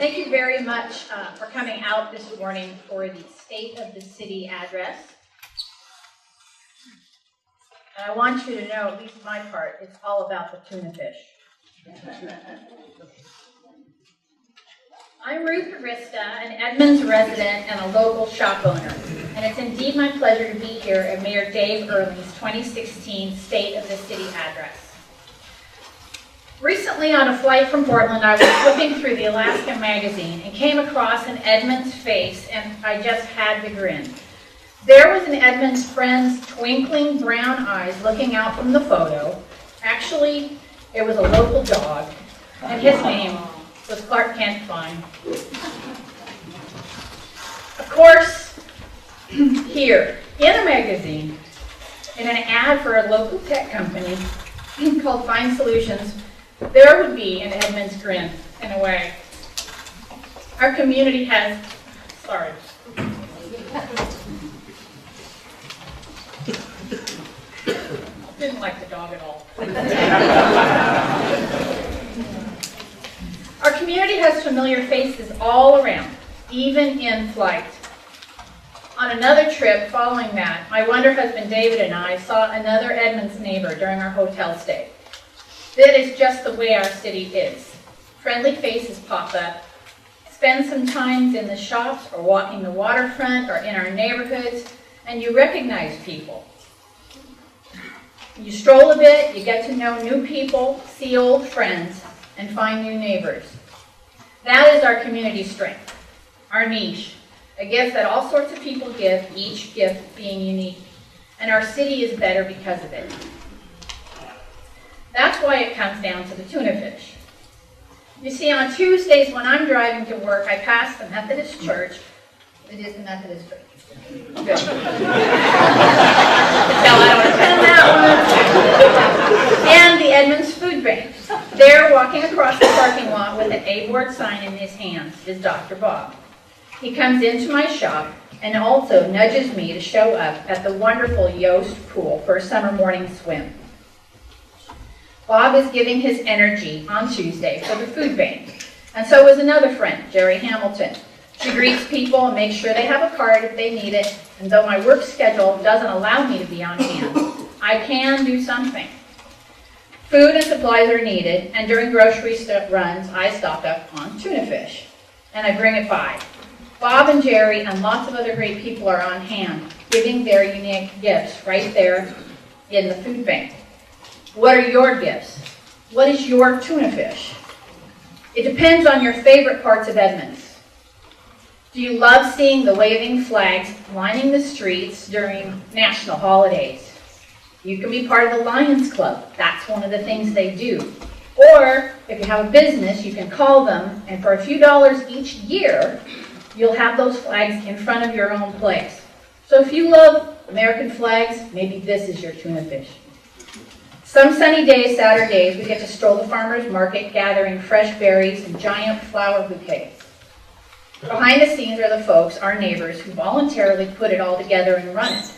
Thank you very much for coming out this morning for the State of the City address. And I want you to know, at least my part, it's all about the tuna fish. I'm Ruth Arista, an Edmonds resident and a local shop owner, and it's indeed my pleasure to be here at Mayor Dave Earling's 2016 State of the City address. Recently, on a flight from Portland, I was flipping through the Alaska magazine and came across an Edmonds face, and I just had to grin. There was an Edmonds friend's twinkling brown eyes looking out from the photo. Actually, it was a local dog, and his name was Clark Kent Fine. Of course, here, in a magazine, in an ad for a local tech company called Fine Solutions, there would be an Edmonds grin, in a way. Our community has, sorry. Didn't like the dog at all. Our community has familiar faces all around, even in flight. On another trip following that, my wonder husband David and I saw another Edmonds neighbor during our hotel stay. That is just the way our city is. Friendly faces pop up. Spend some time in the shops or walking the waterfront or in our neighborhoods, and you recognize people. You stroll a bit, you get to know new people, see old friends, and find new neighbors. That is our community strength, our niche, a gift that all sorts of people give, each gift being unique. And our city is better because of it. That's why it comes down to the tuna fish. You see, on Tuesdays when I'm driving to work, I pass the Methodist Church. It is the Methodist Church. Good. No, I don't attend that one. And the Edmonds Food Bank. There, walking across the parking lot with an A-board sign in his hands, is Dr. Bob. He comes into my shop and also nudges me to show up at the wonderful Yost Pool for a summer morning swim. Bob is giving his energy on Tuesday for the food bank, and so is another friend, Jerry Hamilton. She greets people and makes sure they have a card if they need it, and though my work schedule doesn't allow me to be on hand, I can do something. Food and supplies are needed, and during grocery runs, I stock up on tuna fish, and I bring it by. Bob and Jerry and lots of other great people are on hand, giving their unique gifts right there in the food bank. What are your gifts? What is your tuna fish? It depends on your favorite parts of Edmonds. Do you love seeing the waving flags lining the streets during national holidays? You can be part of the Lions Club. That's one of the things they do. Or, if you have a business, you can call them, and for a few dollars each year, you'll have those flags in front of your own place. So if you love American flags, maybe this is your tuna fish. Some sunny days, Saturdays, we get to stroll the farmer's market, gathering fresh berries and giant flower bouquets. Behind the scenes are the folks, our neighbors, who voluntarily put it all together and run it.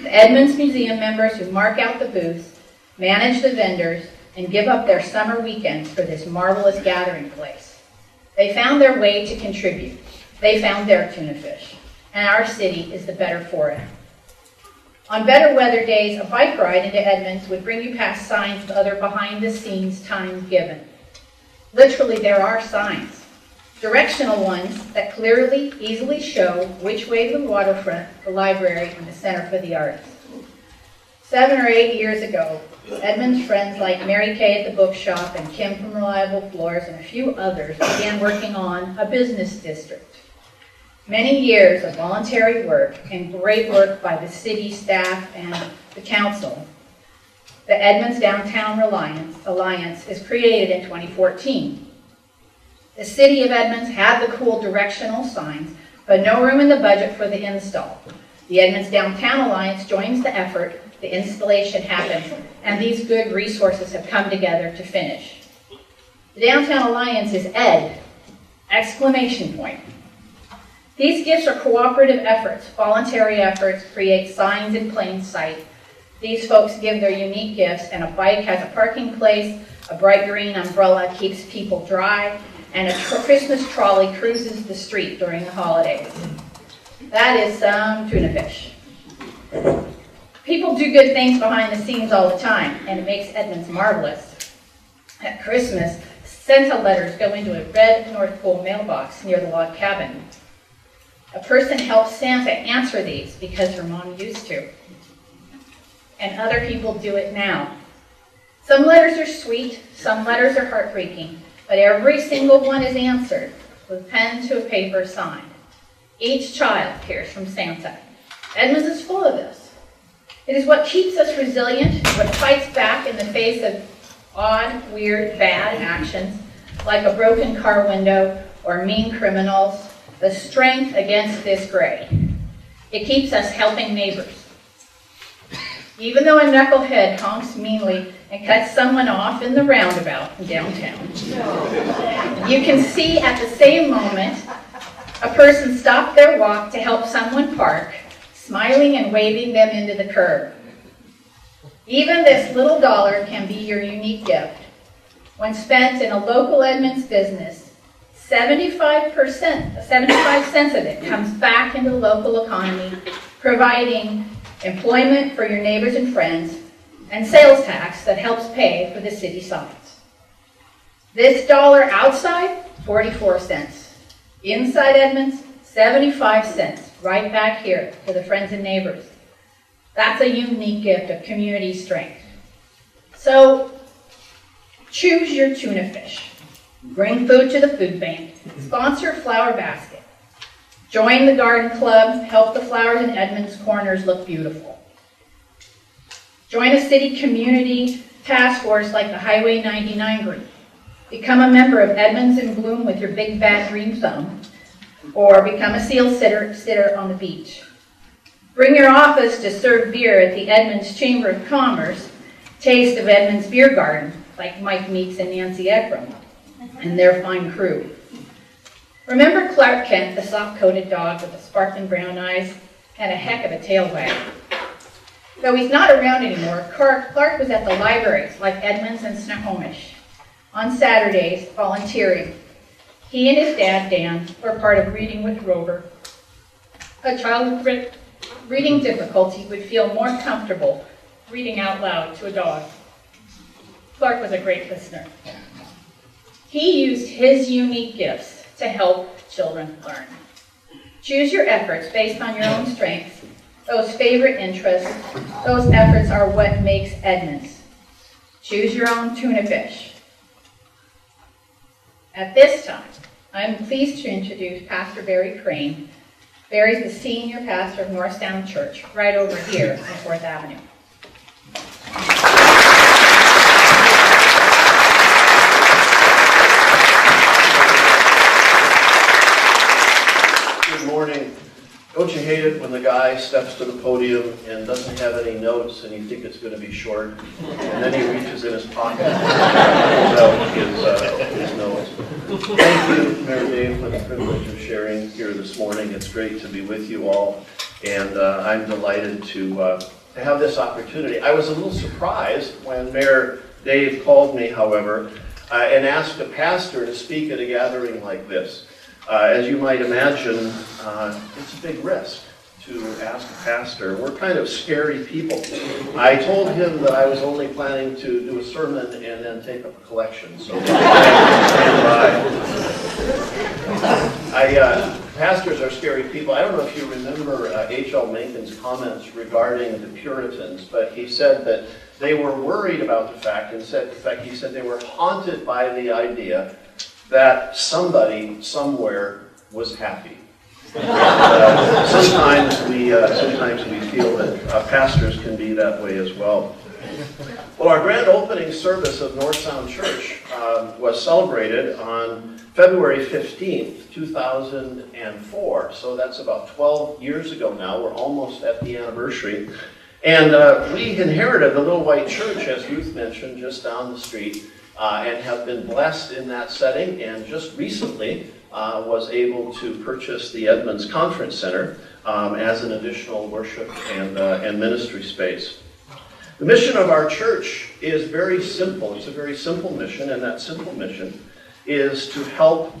The Edmonds Museum members who mark out the booths, manage the vendors, and give up their summer weekends for this marvelous gathering place. They found their way to contribute. They found their tuna fish, and our city is the better for it. On better weather days, a bike ride into Edmonds would bring you past signs with other behind-the-scenes time given. Literally, there are signs. Directional ones that clearly, easily show which way the waterfront, the library, and the Center for the Arts. 7 or 8 years ago, Edmonds friends like Mary Kay at the bookshop and Kim from Reliable Floors and a few others began working on a business district. Many years of voluntary work and great work by the city staff and the council. The Edmonds Downtown Alliance is created in 2014. The city of Edmonds had the cool directional signs, but no room in the budget for the install. The Edmonds Downtown Alliance joins the effort, the installation happens, and these good resources have come together to finish. The Downtown Alliance is ED! Exclamation point. These gifts are cooperative efforts, voluntary efforts, create signs in plain sight. These folks give their unique gifts, and a bike has a parking place, a bright green umbrella keeps people dry, and a Christmas trolley cruises the street during the holidays. That is some tuna fish. People do good things behind the scenes all the time, and it makes Edmonds marvelous. At Christmas, Santa letters go into a red North Pole mailbox near the log cabin. A person helps Santa answer these because her mom used to. And other people do it now. Some letters are sweet, some letters are heartbreaking, but every single one is answered with pen to a paper signed. Each child hears from Santa. Edmonds is full of this. It is what keeps us resilient, what fights back in the face of odd, weird, bad actions, like a broken car window or mean criminals, the strength against this gray. It keeps us helping neighbors. Even though a knucklehead honks meanly and cuts someone off in the roundabout in downtown, you can see at the same moment a person stop their walk to help someone park, smiling and waving them into the curb. Even this little dollar can be your unique gift. When spent in a local Edmonds business, 75 cents of it comes back into the local economy, providing employment for your neighbors and friends, and sales tax that helps pay for the city signs. This dollar outside, 44 cents. Inside Edmonds, 75 cents, right back here for the friends and neighbors. That's a unique gift of community strength. So, choose your tuna fish. Bring food to the food bank. Sponsor Flower Basket. Join the garden club. Help the flowers in Edmonds corners look beautiful. Join a city community task force like the Highway 99 group. Become a member of Edmonds in Bloom with your big bad green thumb. Or become a seal sitter on the beach. Bring your office to serve beer at the Edmonds Chamber of Commerce. Taste of Edmonds Beer Garden, like Mike Meeks and Nancy Ekram and their fine crew. Remember Clark Kent, the soft-coated dog with the sparkling brown eyes? Had a heck of a tail wag. Though he's not around anymore, Clark was at the libraries like Edmonds and Snohomish on Saturdays volunteering. He and his dad, Dan, were part of Reading with Rover. A child with reading difficulty would feel more comfortable reading out loud to a dog. Clark was a great listener. He used his unique gifts to help children learn. Choose your efforts based on your own strengths, those favorite interests. Those efforts are what makes Edmonds. Choose your own tuna fish. At this time, I'm pleased to introduce Pastor Barry Crane. Barry's the senior pastor of Northstown Church, right over here on 4th Avenue. Good morning. Don't you hate it when the guy steps to the podium and doesn't have any notes and you think it's going to be short, and then he reaches in his pocket and pulls out his notes. Thank you, Mayor Dave, for the privilege of sharing here this morning. It's great to be with you all, and I'm delighted to have this opportunity. I was a little surprised when Mayor Dave called me, however, and asked a pastor to speak at a gathering like this. As you might imagine, it's a big risk to ask a pastor. We're kind of scary people. I told him that I was only planning to do a sermon and then take up a collection, so stand by. Pastors are scary people. I don't know if you remember H.L. Mencken's comments regarding the Puritans, but he said that they were worried about the fact, he said they were haunted by the idea that somebody somewhere was happy. Sometimes we feel that pastors can be that way as well. Well, our grand opening service of Northstown Church was celebrated on February 15th, 2004. So that's about 12 years ago now. We're almost at the anniversary. And we inherited the Little White Church, as Ruth mentioned, just down the street. And have been blessed in that setting, and just recently was able to purchase the Edmonds Conference Center as an additional worship and ministry space. The mission of our church is very simple. It's a very simple mission, and that simple mission is to help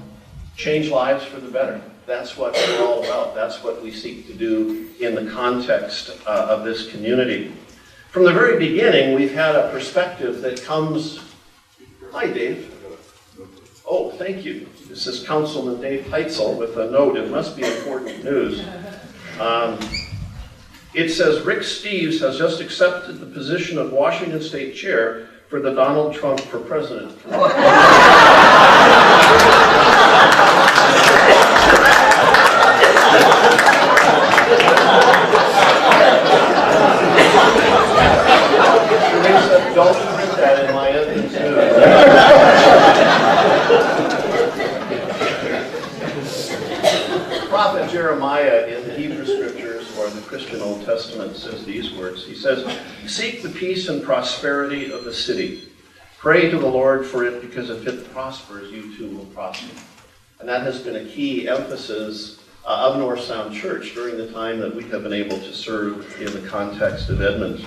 change lives for the better. That's what we're all about. That's what we seek to do in the context of this community. From the very beginning, we've had a perspective that comes... Hi, Dave. Oh, thank you. This is Councilman Dave Heitzel with a note. It must be important news. It says, Rick Steves has just accepted the position of Washington State Chair for the Donald Trump for President. Don't print that in my Edmonds news. Prophet Jeremiah in the Hebrew Scriptures, or the Christian Old Testament, says these words. He says, "Seek the peace and prosperity of the city. Pray to the Lord for it, because if it prospers, you too will prosper." And that has been a key emphasis of North Sound Church during the time that we have been able to serve in the context of Edmonds.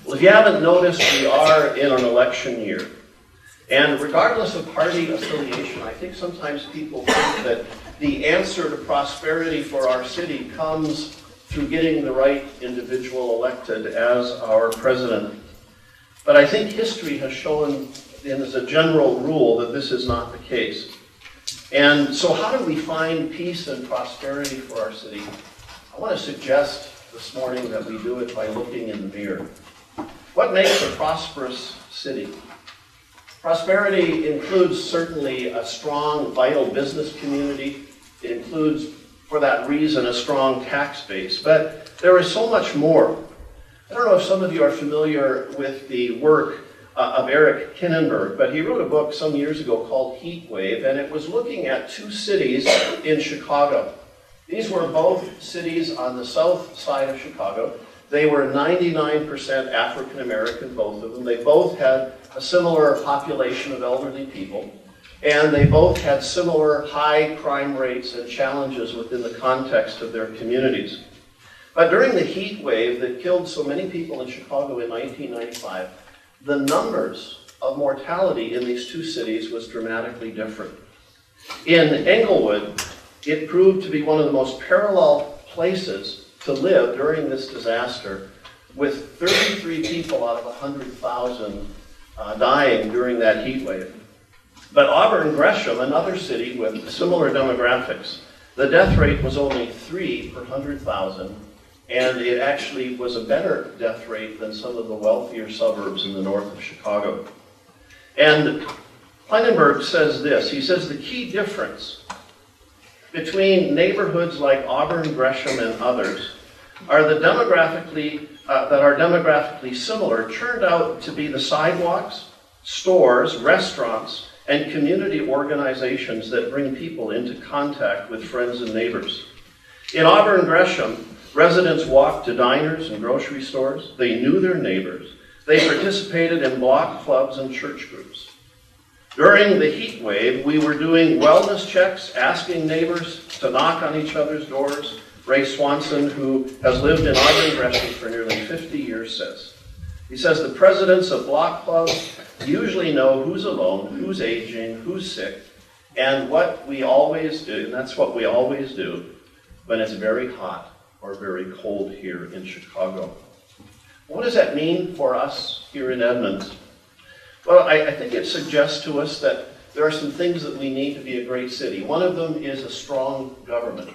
Well, if you haven't noticed, we are in an election year. And regardless of party affiliation, I think sometimes people think that the answer to prosperity for our city comes through getting the right individual elected as our president. But I think history has shown, and as a general rule, that this is not the case. And so how do we find peace and prosperity for our city? I want to suggest this morning that we do it by looking in the mirror. What makes a prosperous city? Prosperity includes certainly a strong, vital business community. It includes, for that reason, a strong tax base. But there is so much more. I don't know if some of you are familiar with the work of Eric Kinnenberg, but he wrote a book some years ago called Heat Wave, and it was looking at two cities in Chicago. These were both cities on the south side of Chicago. They were 99% African American, both of them. They both had a similar population of elderly people, and they both had similar high crime rates and challenges within the context of their communities. But during the heat wave that killed so many people in Chicago in 1995, the numbers of mortality in these two cities was dramatically different. In Englewood, it proved to be one of the most parallel places to live during this disaster, with 33 people out of 100,000 dying during that heat wave. But Auburn Gresham, another city with similar demographics, the death rate was only 3 per 100,000, and it actually was a better death rate than some of the wealthier suburbs in the north of Chicago. And Kleinenberg says this. He says the key difference between neighborhoods like Auburn, Gresham, and others are that are demographically similar turned out to be the sidewalks, stores, restaurants, and community organizations that bring people into contact with friends and neighbors. In Auburn, Gresham, residents walked to diners and grocery stores. They knew their neighbors. They participated in block clubs and church groups. During the heat wave, we were doing wellness checks, asking neighbors to knock on each other's doors. Ray Swanson, who has lived in Auburn, Gresham for nearly 50 years, says. He says the presidents of block clubs usually know who's alone, who's aging, who's sick, and what we always do, and that's what we always do when it's very hot or very cold here in Chicago. What does that mean for us here in Edmonds? Well, I think it suggests to us that there are some things that we need to be a great city. One of them is a strong government.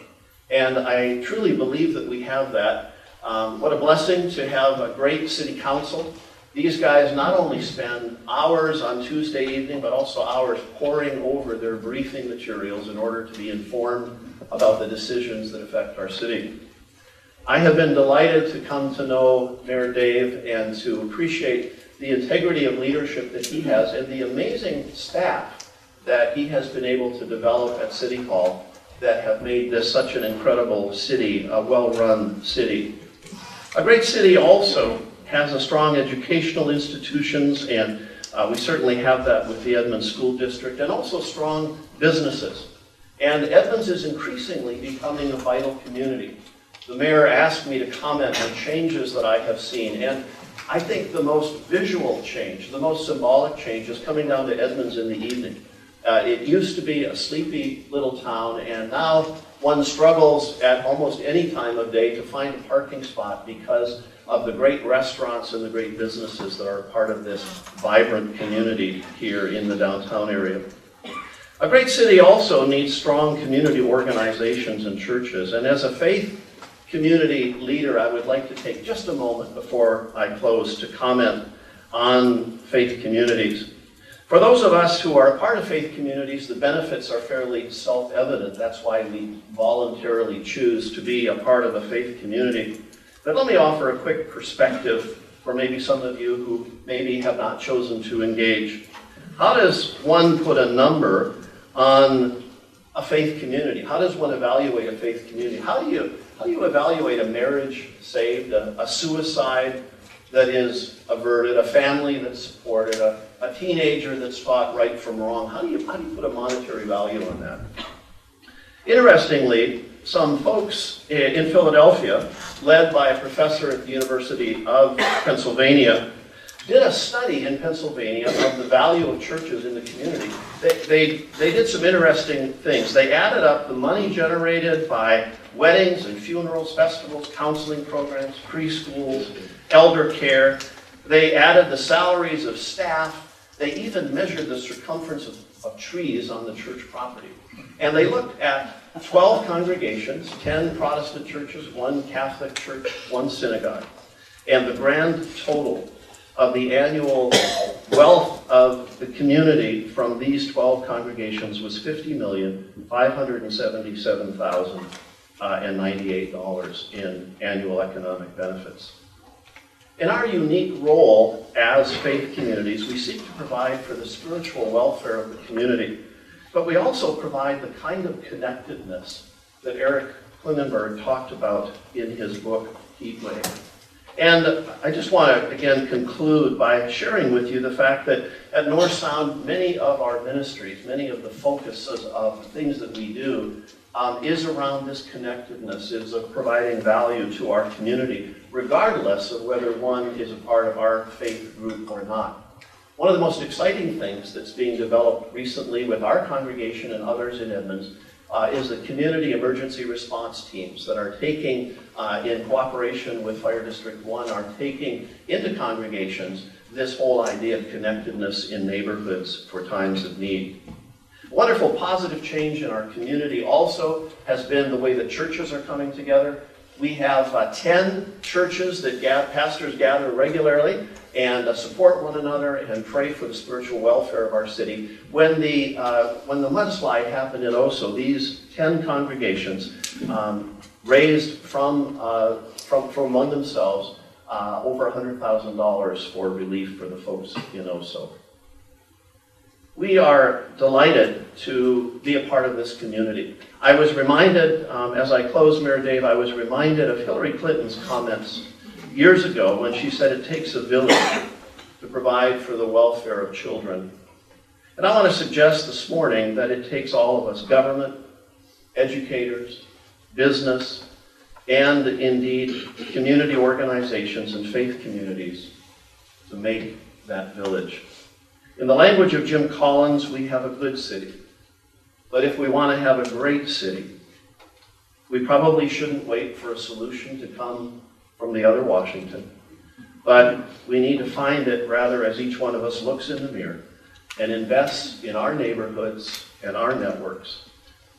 And I truly believe that we have that. What a blessing to have a great city council. These guys not only spend hours on Tuesday evening, but also hours poring over their briefing materials in order to be informed about the decisions that affect our city. I have been delighted to come to know Mayor Dave and to appreciate the integrity of leadership that he has and the amazing staff that he has been able to develop at City Hall that have made this such an incredible city, a well-run city. A great city also has a strong educational institutions, and we certainly have that with the Edmonds School District, and also strong businesses. And Edmonds is increasingly becoming a vital community. The mayor asked me to comment on changes that I have seen, and I think the most visual change, the most symbolic change is coming down to Edmonds in the evening. It used to be a sleepy little town, and now one struggles at almost any time of day to find a parking spot because of the great restaurants and the great businesses that are part of this vibrant community here in the downtown area. A great city also needs strong community organizations and churches, and as a faith community leader, I would like to take just a moment before I close to comment on faith communities. For those of us who are a part of faith communities, the benefits are fairly self-evident. That's why we voluntarily choose to be a part of a faith community. But let me offer a quick perspective for maybe some of you who maybe have not chosen to engage. How does one put a number on a faith community? How does one evaluate a faith community? How do you evaluate a marriage saved, a suicide that is averted, a family that's supported, a teenager that's taught right from wrong? How do you put a monetary value on that? Interestingly, some folks in Philadelphia, led by a professor at the University of Pennsylvania, did a study in Pennsylvania of the value of churches in the community. They did some interesting things. They added up the money generated by weddings and funerals, festivals, counseling programs, preschools, elder care. They added the salaries of staff. They even measured the circumference of trees on the church property. And they looked at 12 congregations, 10 Protestant churches, 1 Catholic church, 1 synagogue. And the grand total of the annual wealth of the community from these 12 congregations was $50,577,098 in annual economic benefits. In our unique role as faith communities, we seek to provide for the spiritual welfare of the community, but we also provide the kind of connectedness that Eric Klingenberg talked about in his book, Heatwave. And I just want to, again, conclude by sharing with you the fact that at North Sound, many of our ministries, many of the focuses of things that we do is around this connectedness, is of providing value to our community, regardless of whether one is a part of our faith group or not. One of the most exciting things that's being developed recently with our congregation and others in Edmonds is the community emergency response teams that are taking, in cooperation with Fire District 1, are taking into congregations this whole idea of connectedness in neighborhoods for times of need. A wonderful positive change in our community also has been the way that churches are coming together. We have 10 churches that pastors gather regularly and support one another and pray for the spiritual welfare of our city. When the mudslide happened in Oso, these 10 congregations raised from among themselves over $100,000 for relief for the folks in Oso. We are delighted to be a part of this community. I was reminded, as I close, Mayor Dave, I was reminded of Hillary Clinton's comments years ago when she said it takes a village to provide for the welfare of children. And I want to suggest this morning that it takes all of us, government, educators, business, and indeed community organizations and faith communities to make that village. In the language of Jim Collins, we have a good city. But if we want to have a great city, we probably shouldn't wait for a solution to come from the other Washington. But we need to find it rather as each one of us looks in the mirror and invests in our neighborhoods and our networks.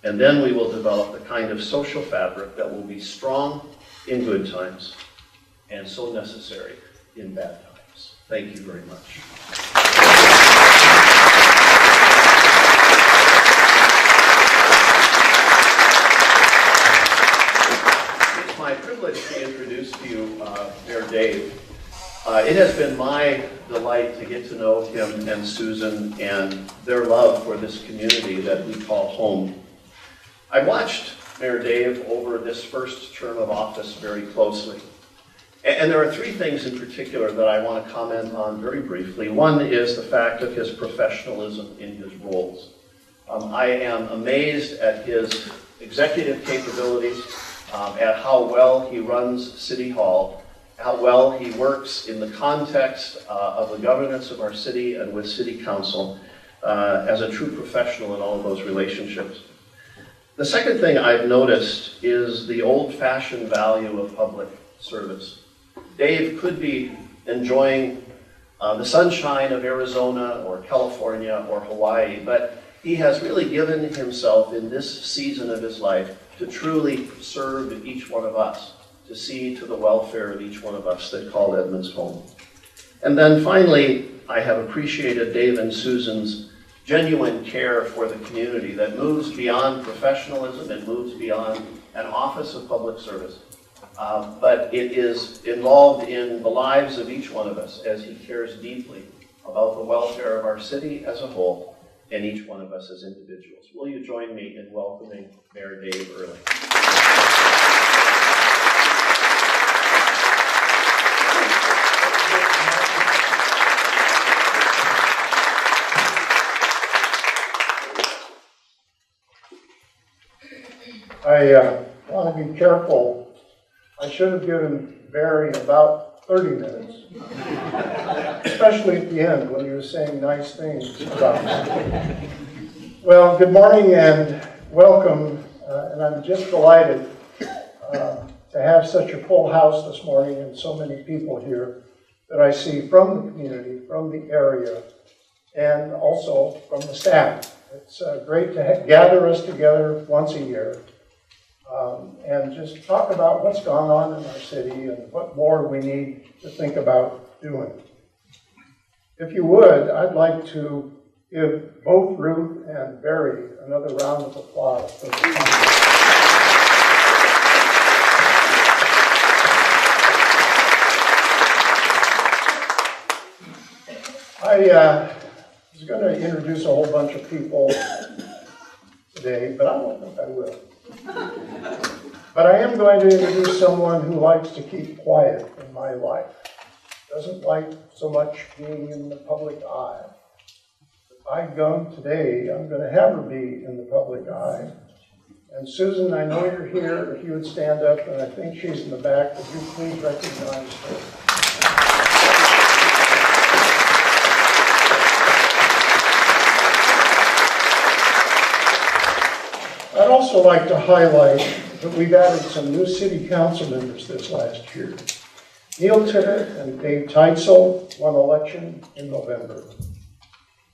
And then we will develop the kind of social fabric that will be strong in good times and so necessary in bad times. Thank you very much. My privilege to introduce to you Mayor Dave. It has been my delight to get to know him and Susan and their love for this community that we call home. I watched Mayor Dave over this first term of office very closely. And there are 3 things in particular that I want to comment on very briefly. One is the fact of his professionalism in his roles. I am amazed at his executive capabilities, at how well he runs City Hall, how well he works in the context of the governance of our city and with City Council. as a true professional in all of those relationships. The second thing I've noticed is the old-fashioned value of public service. Dave could be enjoying the sunshine of Arizona or California or Hawaii, but he has really given himself in this season of his life to truly serve each one of us, to see to the welfare of each one of us that call Edmonds home. And then finally, I have appreciated Dave and Susan's genuine care for the community that moves beyond professionalism, it moves beyond an office of public service. But it is involved in the lives of each one of us as he cares deeply about the welfare of our city as a whole and each one of us as individuals. Will you join me in welcoming Mayor Dave Earling? I want to be careful. I should have given Barry about 30 minutes, especially at the end when he was saying nice things about me. Well, good morning and welcome, and I'm just delighted to have such a full house this morning and so many people here that I see from the community, from the area, and also from the staff. It's great to gather us together once a year. And just talk about what's gone on in our city and what more we need to think about doing. If you would, I'd like to give both Ruth and Barry another round of applause for the time. I was going to introduce a whole bunch of people today, but I don't think I will. But I am going to introduce someone who likes to keep quiet in my life. Doesn't like so much being in the public eye. If I come today, I'm going to have her be in the public eye. And Susan, I know you're here. If you would stand up, and I think she's in the back, would you please recognize her? I'd also like to highlight that we've added some new city council members this last year. Neil Tippett and Dave Teitzel won election in November.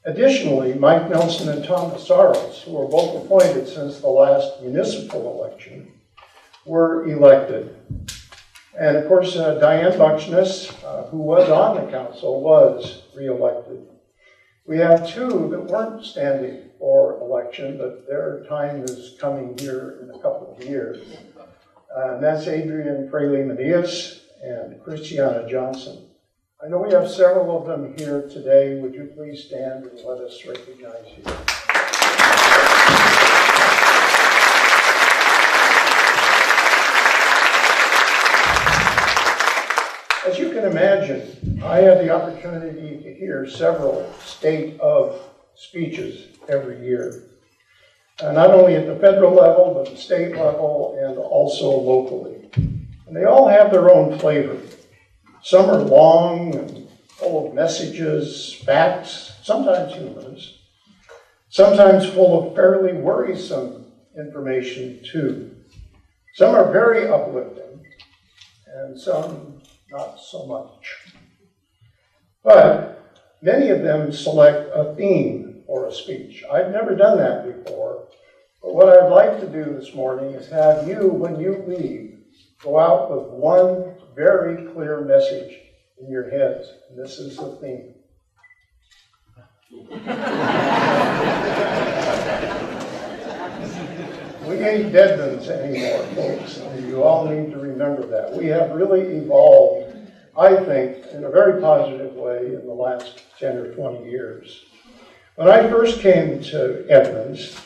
Additionally, Mike Nelson and Thomas Sarles, who were both appointed since the last municipal election, were elected. And of course, Diane Bucksness, who was on the council, was re-elected. We have two that weren't standing for election, but their time is coming here in a couple of years. And that's Adrian Fraley-Manias and Christiana Johnson. I know we have several of them here today. Would you please stand and let us recognize you? As you can imagine, I had the opportunity to hear several state of speeches every year. Not only at the federal level, but the state level and also locally. And they all have their own flavor. Some are long and full of messages, facts, sometimes humorous, sometimes full of fairly worrisome information too. Some are very uplifting, and some not so much. But many of them select a theme or a speech. I've never done that before, but what I'd like to do this morning is have you, when you leave, go out with one very clear message in your heads, and this is the theme. We ain't Edmonds anymore, folks, and you all need to remember that. We have really evolved, I think, in a very positive way in the last 10 or 20 years. When I first came to Edmonds,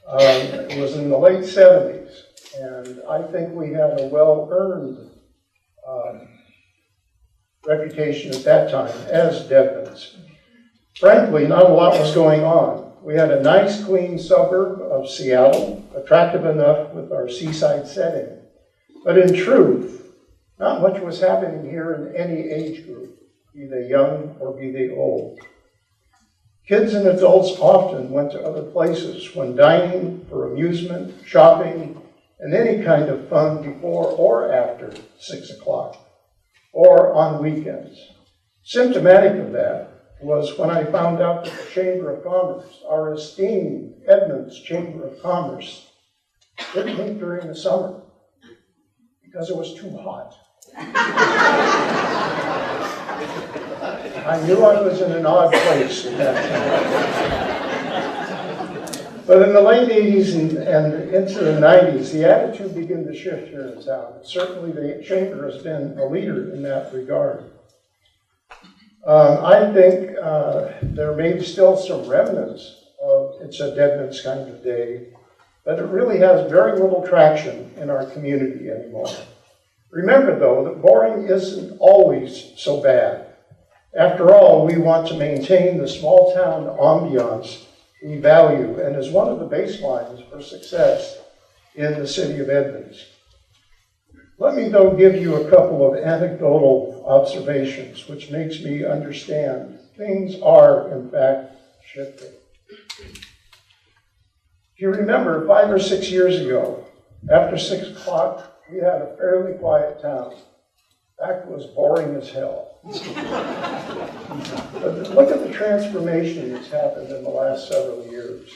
it was in the late 70s, and I think we had a well-earned reputation at that time as Edmonds. Frankly, not a lot was going on. We had a nice, clean suburb of Seattle, attractive enough with our seaside setting. But in truth, not much was happening here in any age group, be they young or be they old. Kids and adults often went to other places when dining, for amusement, shopping, and any kind of fun before or after 6 o'clock, or on weekends. Symptomatic of that was when I found out that the Chamber of Commerce, our esteemed Edmonds Chamber of Commerce, didn't meet during the summer because it was too hot. I knew I was in an odd place at that time. But in the late 80s and into the 90s, the attitude began to shift here in town. Certainly the Chamber has been a leader in that regard. I think there may be still some remnants of it's a Edmonds kind of day, but it really has very little traction in our community anymore. Remember, though, that boring isn't always so bad. After all, we want to maintain the small town ambiance we value and is one of the baselines for success in the city of Edmonds. Let me, though, give you a couple of anecdotal observations which makes me understand things are, in fact, shifting. If you remember, 5 or 6 years ago, after 6 o'clock, we had a fairly quiet town. In fact, it was boring as hell. But look at the transformation that's happened in the last several years.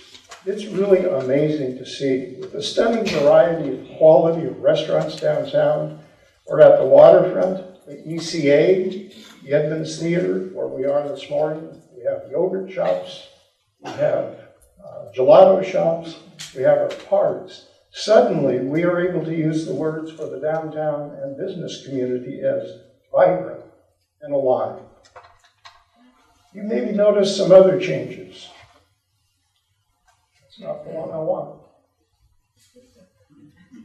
It's really amazing to see. With the stunning variety of quality of restaurants downtown, or at the waterfront, the ECA, the Edmonds Theater, where we are this morning. We have yogurt shops, we have gelato shops, we have our parks. Suddenly, we are able to use the words for the downtown and business community as vibrant and alive. You maybe noticed some other changes. That's not the one I want.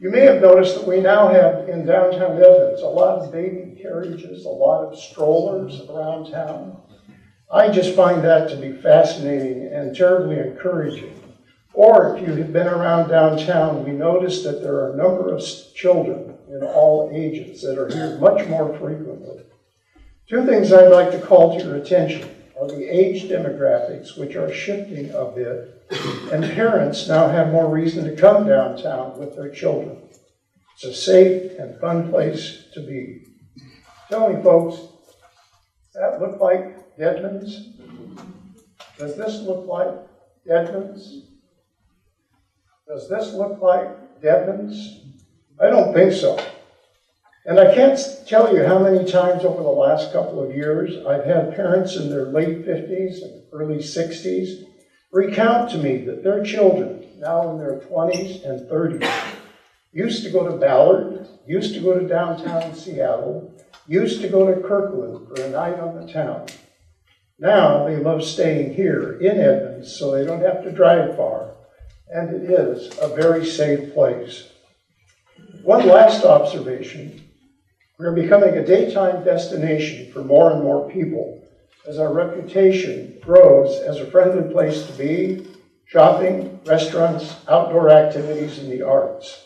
You may have noticed that we now have in downtown Edmonds a lot of baby carriages, a lot of strollers around town. I just find that to be fascinating and terribly encouraging. Or if you have been around downtown, we noticed that there are a number of children in all ages that are here much more frequently. Two things I'd like to call to your attention are the age demographics, which are shifting a bit, and parents now have more reason to come downtown with their children. It's a safe and fun place to be. Tell me, folks, does that look like Edmonds? Does this look like Edmonds? Does this look like Edmonds? I don't think so. And I can't tell you how many times over the last couple of years I've had parents in their late 50s and early 60s recount to me that their children, now in their 20s and 30s, used to go to Ballard, used to go to downtown Seattle, used to go to Kirkland for a night on the town. Now they love staying here in Edmonds so they don't have to drive far. And it is a very safe place. One last observation. We're becoming a daytime destination for more and more people as our reputation grows as a friendly place to be, shopping, restaurants, outdoor activities, and the arts.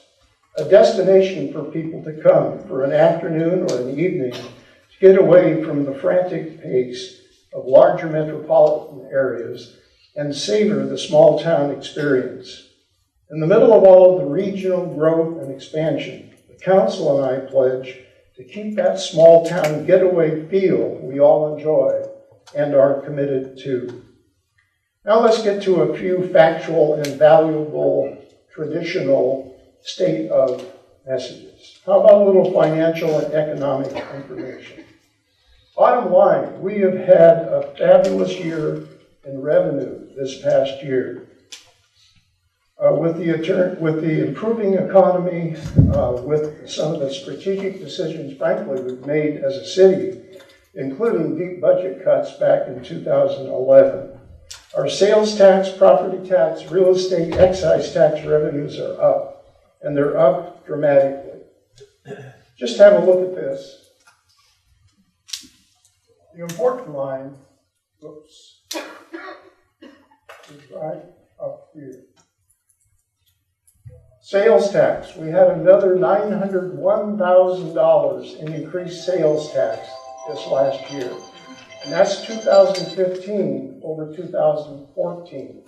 A destination for people to come for an afternoon or an evening to get away from the frantic pace of larger metropolitan areas and savor the small town experience. In the middle of all of the regional growth and expansion, the council and I pledge to keep that small town getaway feel we all enjoy and are committed to. Now let's get to a few factual and valuable traditional state of messages. How about a little financial and economic information? Bottom line, we have had a fabulous year in revenue this past year. With the improving economy, with some of the strategic decisions, frankly, we've made as a city, including deep budget cuts back in 2011. Our sales tax, property tax, real estate, excise tax revenues are up, and they're up dramatically. Just have a look at this. The important line, oops, is right up here. Sales tax, we had another $901,000 in increased sales tax this last year. And that's 2015 over 2014.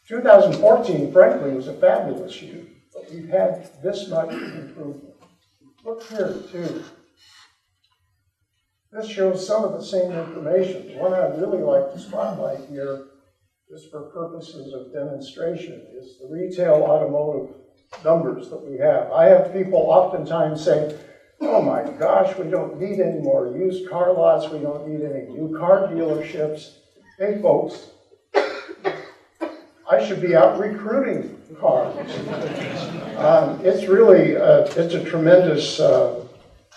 2014, frankly, was a fabulous year, but we've had this much improvement. Look here, too. This shows some of the same information. The one I'd really like to spotlight here, just for purposes of demonstration, is the retail automotive numbers that we have. I have people oftentimes say, oh my gosh, we don't need any more used car lots, we don't need any new car dealerships. Hey folks, I should be out recruiting cars. It's really, it's a tremendous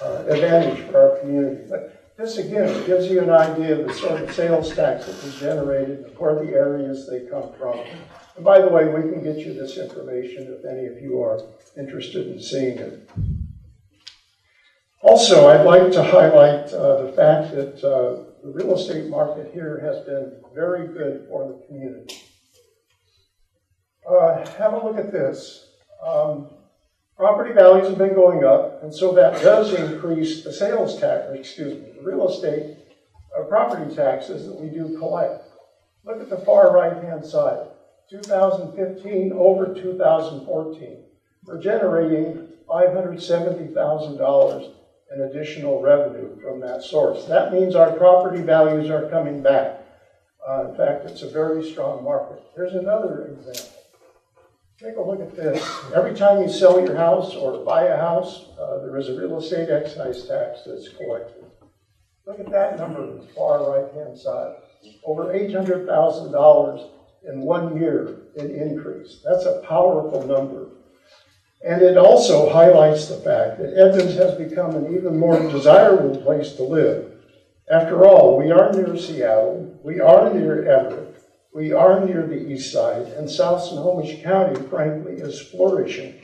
advantage for our community. But this again gives you an idea of the sort of sales tax that was generated, where the areas they come from. And by the way, we can get you this information if any of you are interested in seeing it. Also, I'd like to highlight the fact that the real estate market here has been very good for the community. Have a look at this. Property values have been going up, and so that does increase the sales tax, the real estate property taxes that we do collect. Look at the far right-hand side, 2015 over 2014. We're generating $570,000 in additional revenue from that source. That means our property values are coming back. In fact, it's a very strong market. Here's another example. Take a look at this. Every time you sell your house or buy a house, there is a real estate excise tax that's collected. Look at that number on the far right-hand side. Over $800,000 in 1 year in increase. That's a powerful number. And it also highlights the fact that Edmonds has become an even more desirable place to live. After all, we are near Seattle, we are near Everett, we are near the east side, and South Snohomish County, frankly, is flourishing.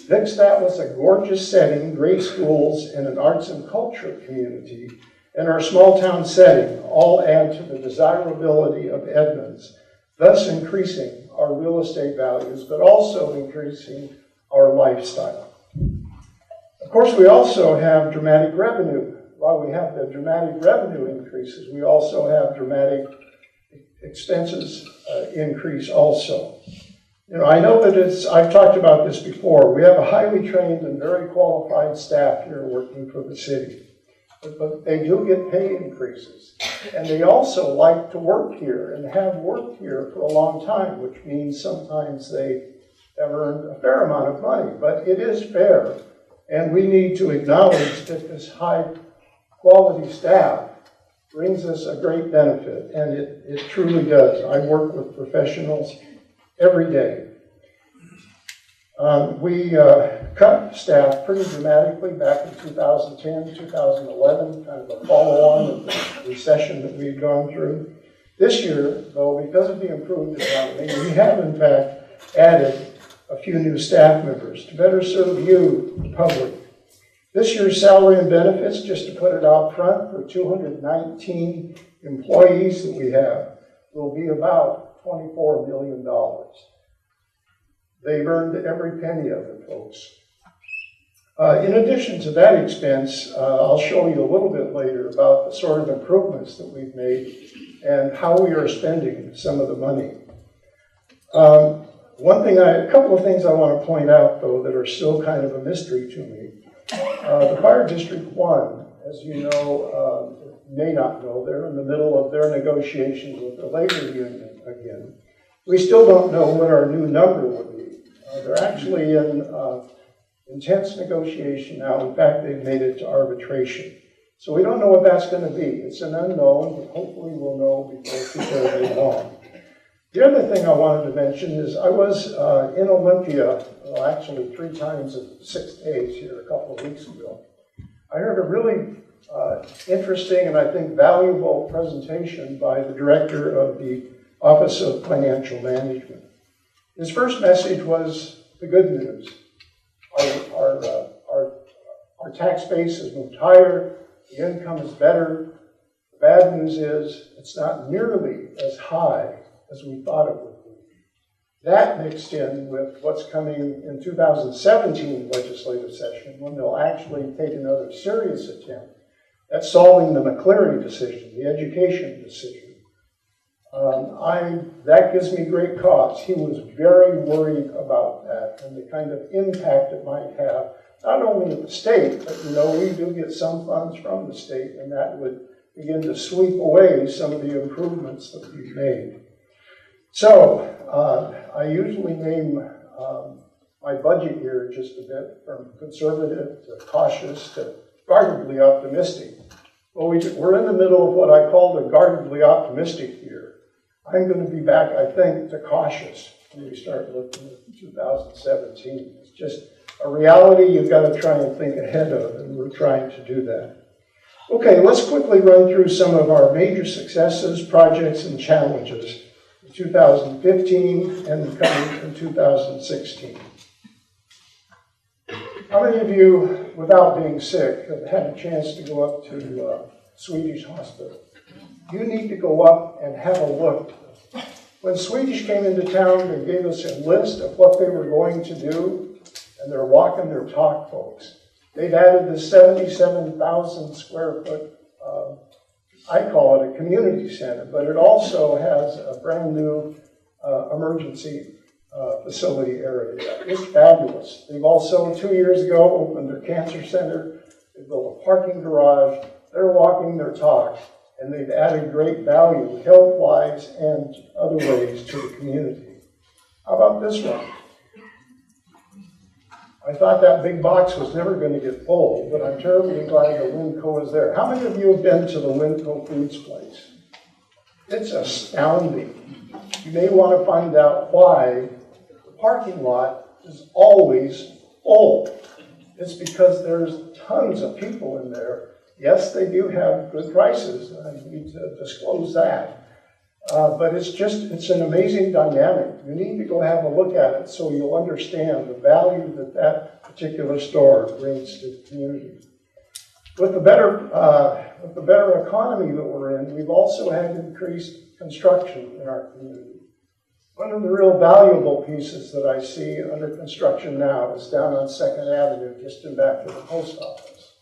Mix that with a gorgeous setting, great schools, and an arts and culture community, and our small town setting all add to the desirability of Edmonds, thus increasing our real estate values, but also increasing our lifestyle. Of course, we also have dramatic revenue. While we have the dramatic revenue increases, we also have dramatic expenses increase also. You know, I know that I've talked about this before. We have a highly trained and very qualified staff here working for the city. But they do get pay increases. And they also like to work here and have worked here for a long time, which means sometimes they have earned a fair amount of money. But it is fair, and we need to acknowledge that this high quality staff brings us a great benefit, and it truly does. I work with professionals every day. We cut staff pretty dramatically back in 2010, 2011, kind of a follow-on of the recession that we've gone through. This year, though, because of the improved economy, we have in fact added a few new staff members to better serve you, the public. This year's salary and benefits, just to put it out front, for 219 employees that we have, will be about $24 million. They've earned every penny of it, folks. In addition to that expense, I'll show you a little bit later about the sort of improvements that we've made and how we are spending some of the money. A couple of things I want to point out, though, that are still kind of a mystery to me. The Fire District 1, as you know, may not know, they're in the middle of their negotiations with the labor union again. We still don't know what our new number will be. They're actually in intense negotiation now. In fact, they've made it to arbitration. So we don't know what that's going to be. It's an unknown, but hopefully we'll know before too very long. The other thing I wanted to mention is I was in Olympia, well, actually 3 times in 6 days here a couple of weeks ago. I heard a really interesting and I think valuable presentation by the director of the Office of Financial Management. His first message was the good news. Our tax base has moved higher, the income is better. The bad news is it's not nearly as high as we thought it would be. That mixed in with what's coming in 2017 legislative session, when they'll actually take another serious attempt That's solving the McCleary decision, the education decision. That gives me great cause. He was very worried about that and the kind of impact it might have, not only at the state, but we do get some funds from the state, and that would begin to sweep away some of the improvements that we've made. So I usually name my budget year just a bit from conservative to cautious to guardedly optimistic. Well, we're in the middle of what I call the guardedly optimistic year. I'm going to be back, I think, to cautious when we start looking at 2017. It's just a reality you've got to try and think ahead of, and we're trying to do that. Okay, let's quickly run through some of our major successes, projects, and challenges in 2015 and coming in 2016. How many of you, without being sick, have had a chance to go up to Swedish hospital? You need to go up and have a look. When Swedish came into town, they gave us a list of what they were going to do, and they're walking their talk, folks. They've added this 77,000 square foot, I call it a community center, but it also has a brand new emergency facility area. It's fabulous. They've also, 2 years ago, opened their cancer center. They built a parking garage. They're walking their talk, and they've added great value, health-wise and other ways, to the community. How about this one? I thought that big box was never going to get full, but I'm terribly glad the Winco is there. How many of you have been to the Winco Foods place? It's astounding. You may want to find out why the parking lot is always full. It's because there's tons of people in there. Yes, they do have good prices. I need to disclose that. But it's an amazing dynamic. You need to go have a look at it so you'll understand the value that that particular store brings to the community. With the better economy that we're in, we've also had increased construction in our community. One of the real valuable pieces that I see under construction now is down on 2nd Avenue, just in back of the post office.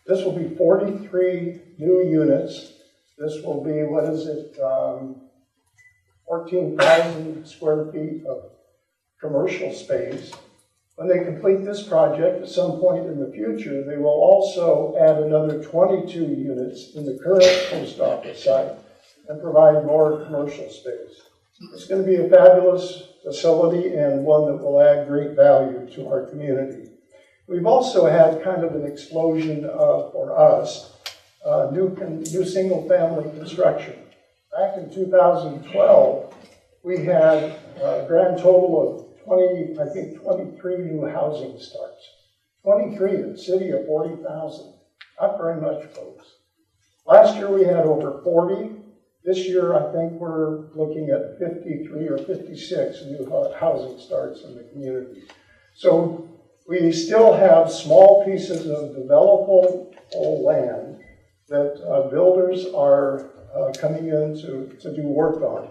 This will be 43 new units. This will be, 14,000 square feet of commercial space. When they complete this project at some point in the future, they will also add another 22 units in the current post office site and provide more commercial space. It's going to be a fabulous facility and one that will add great value to our community. We've also had kind of an explosion for us, new single-family construction. Back in 2012, we had a grand total of 23 new housing starts. 23 in a city of 40,000. Not very much, folks. Last year we had over 40. This year I think we're looking at 53 or 56 new housing starts in the community. So we still have small pieces of developable land that builders are coming in to do work on.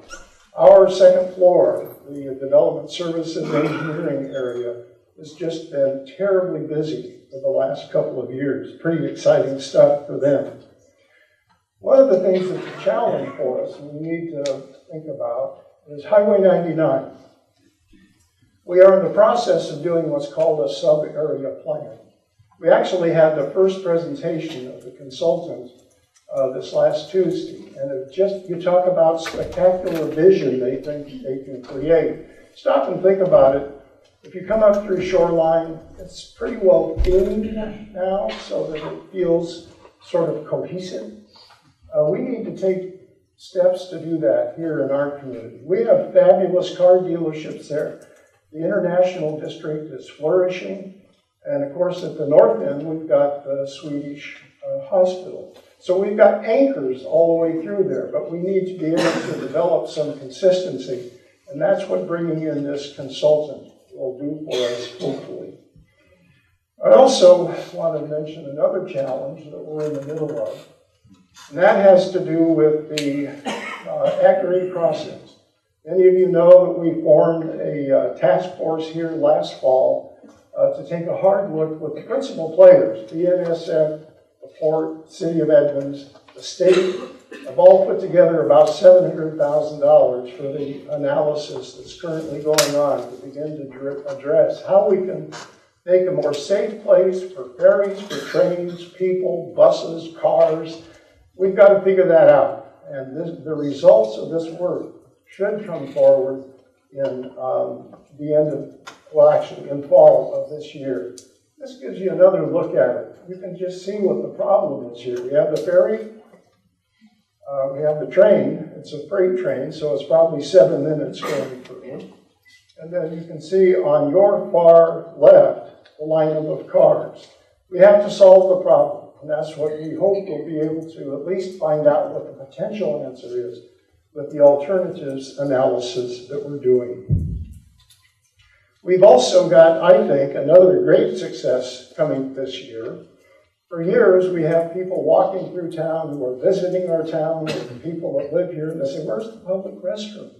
Our second floor, the development services engineering area, has just been terribly busy for the last couple of years. Pretty exciting stuff for them. One of the things that's a challenge for us and we need to think about is Highway 99. We are in the process of doing what's called a sub-area plan. We actually had the first presentation of the consultant this last Tuesday, and you talk about spectacular vision they think they can create. Stop and think about it. If you come up through Shoreline, it's pretty well themed now so that it feels sort of cohesive. We need to take steps to do that here in our community. We have fabulous car dealerships there. The International District is flourishing, and of course at the north end we've got the Swedish hospital. So we've got anchors all the way through there, but we need to be able to develop some consistency, and that's what bringing in this consultant will do for us, hopefully. I also want to mention another challenge that we're in the middle of, and that has to do with the Agri process. Many of you know that we formed a task force here last fall to take a hard look with the principal players, BNSF, the Port, City of Edmonds, the state have all put together about $700,000 for the analysis that's currently going on to begin to address how we can make a more safe place for ferries, for trains, people, buses, cars. We've got to figure that out. And the results of this work should come forward in the end of, well, actually in fall of this year. This gives you another look at it. You can just see what the problem is here. We have the ferry, we have the train. It's a freight train, so it's probably 7 minutes going through. And then you can see on your far left the lineup of cars. We have to solve the problem, and that's what we hope we'll be able to at least find out what the potential answer is with the alternatives analysis that we're doing. We've also got, I think, another great success coming this year. For years, we have people walking through town who are visiting our town, or the people that live here, and they say, "Where's the public restroom?"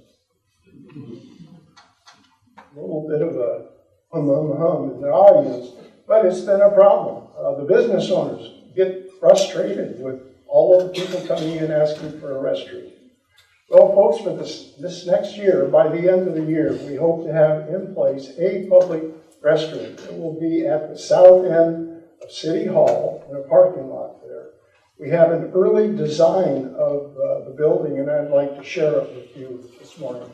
A little bit of a hum in the audience, but it's been a problem. The business owners get frustrated with all of the people coming in asking for a restroom. Well, folks, for this next year, by the end of the year, we hope to have in place a public restroom. It will be at the south end of City Hall in a parking lot there. We have an early design of the building, and I'd like to share it with you this morning.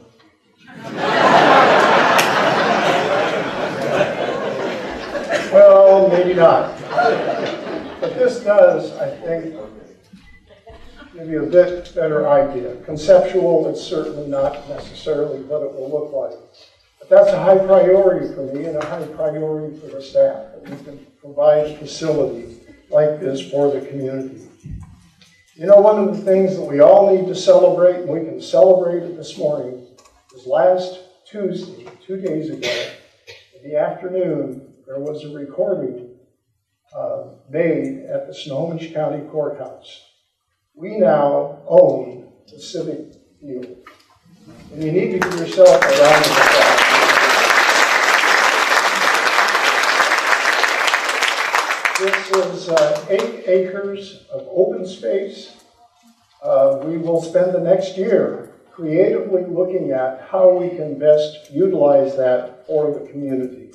Well, maybe not. But this does, I think, give you a bit better idea. Conceptual, it's certainly not necessarily what it will look like. But that's a high priority for me and a high priority for the staff, that we can provide a facility like this for the community. You know, one of the things that we all need to celebrate, and we can celebrate it this morning, is last Tuesday, 2 days ago, in the afternoon, there was a recording made at the Snohomish County Courthouse. We now own the Civic Field. And you need to give yourself a round of applause. This is 8 acres of open space. We will spend the next year creatively looking at how we can best utilize that for the community.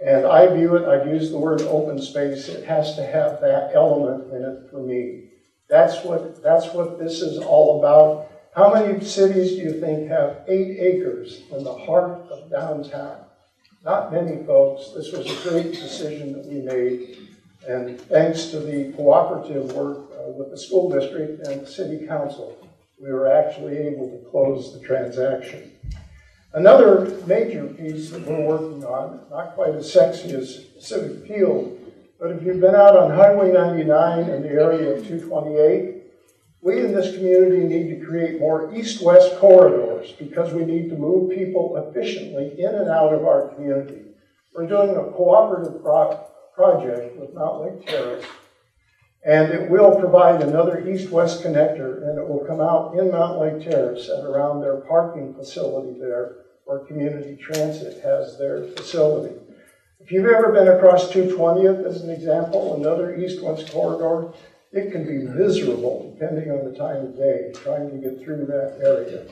And I view it, I've used the word open space, it has to have that element in it for me. That's what this is all about. How many cities do you think have 8 acres in the heart of downtown? Not many, folks. This was a great decision that we made. And thanks to the cooperative work with the school district and the city council, we were actually able to close the transaction. Another major piece that we're working on, not quite as sexy as Civic Field, but if you've been out on Highway 99 in the area of 228, we in this community need to create more east-west corridors because we need to move people efficiently in and out of our community. We're doing a cooperative project with Mount Lake Terrace, and it will provide another east-west connector, and it will come out in Mount Lake Terrace at around their parking facility there, where Community Transit has their facility. If you've ever been across 220th, as an example, another east-west corridor, it can be miserable, depending on the time of day, trying to get through that area.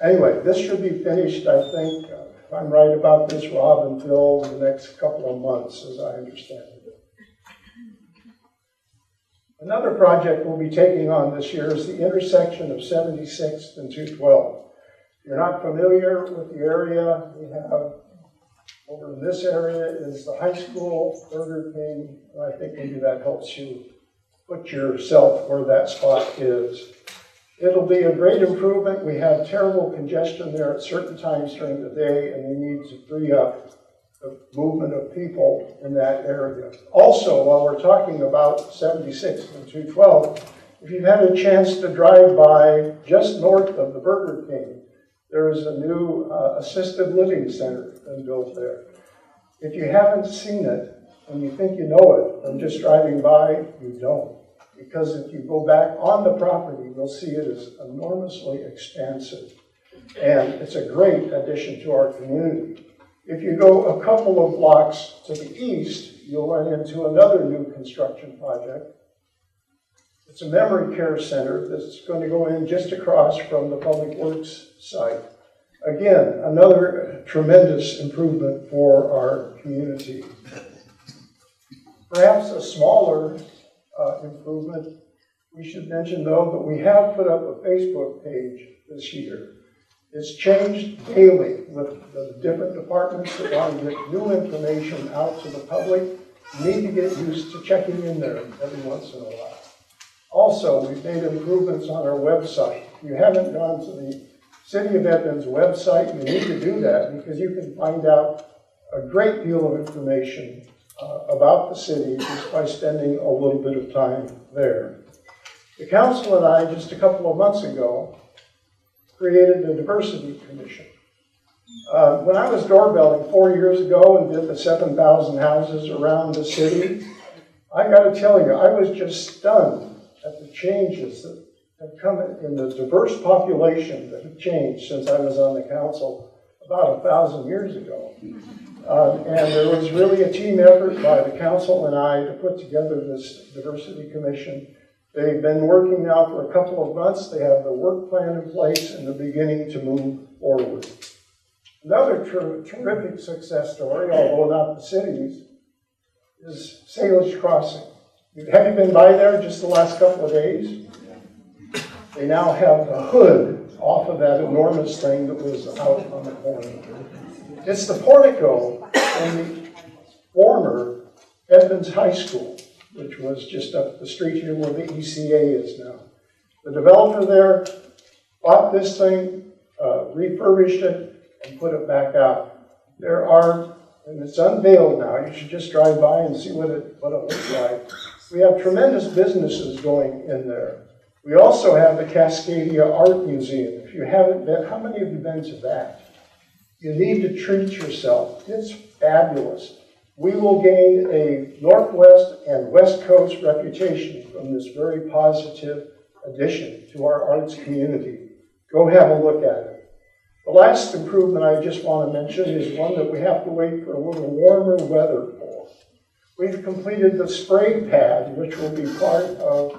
Anyway, this should be finished, I think, if I'm right about this, Rob and Phil, in the next couple of months, as I understand it. Another project we'll be taking on this year is the intersection of 76th and 212. If you're not familiar with the area, we have over in this area is the high school, Burger King, and I think maybe that helps you put yourself where that spot is. It'll be a great improvement. We have terrible congestion there at certain times during the day, and we need to free up the movement of people in that area. Also, while we're talking about 76 and 212, if you've had a chance to drive by just north of the Burger King, there is a new assisted living center been built there. If you haven't seen it, and you think you know it from just driving by, you don't. Because if you go back on the property, you'll see it is enormously expansive. And it's a great addition to our community. If you go a couple of blocks to the east, you'll run into another new construction project. It's a memory care center that's going to go in just across from the Public Works site. Again, another tremendous improvement for our community. Perhaps a smaller improvement, we should mention though that we have put up a Facebook page this year. It's changed daily with the different departments that want to get new information out to the public. You need to get used to checking in there every once in a while. Also, we've made improvements on our website. If you haven't gone to the City of Edmonds website, you need to do that because you can find out a great deal of information about the city just by spending a little bit of time there. The council and I, just a couple of months ago, created a diversity commission. When I was doorbelling 4 years ago and did the 7,000 houses around the city, I got to tell you, I was just stunned at the changes that have come in the diverse population that have changed since I was on the council about 1,000 years ago. And there was really a team effort by the council and I to put together this diversity commission. They've been working now for a couple of months. They have the work plan in place and they're beginning to move forward. Another terrific success story, although not the city's, is Salish Crossing. Have you been by there just the last couple of days? They now have the hood off of that enormous thing that was out on the corner. It's the portico in the former Edmonds High School, which was just up the street here where the ECA is now. The developer there bought this thing, refurbished it, and put it back out. There are, and it's unveiled now, you should just drive by and see what it looks like. We have tremendous businesses going in there. We also have the Cascadia Art Museum. If you haven't been, how many of you been to that? You need to treat yourself. It's fabulous. We will gain a Northwest and West Coast reputation from this very positive addition to our arts community. Go have a look at it. The last improvement I just want to mention is one that we have to wait for a little warmer weather for. We've completed the spray pad, which will be part of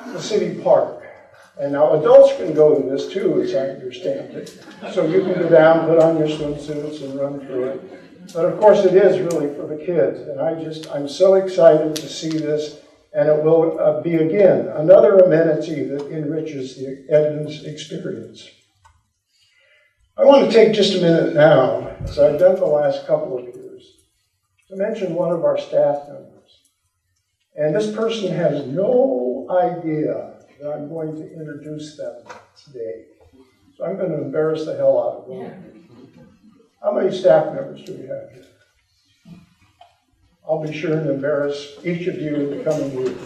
the city park. And now adults can go to this too, as I understand it. So you can go down, put on your swimsuits and run through it. But of course it is really for the kids. And I'm so excited to see this. And it will be, again, another amenity that enriches the Edmonds experience. I want to take just a minute now, as I've done the last couple of years, to mention one of our staff members. And this person has no idea that I'm going to introduce them today. So I'm going to embarrass the hell out of them. How many staff members do we have here? I'll be sure and embarrass each of you in the coming weeks.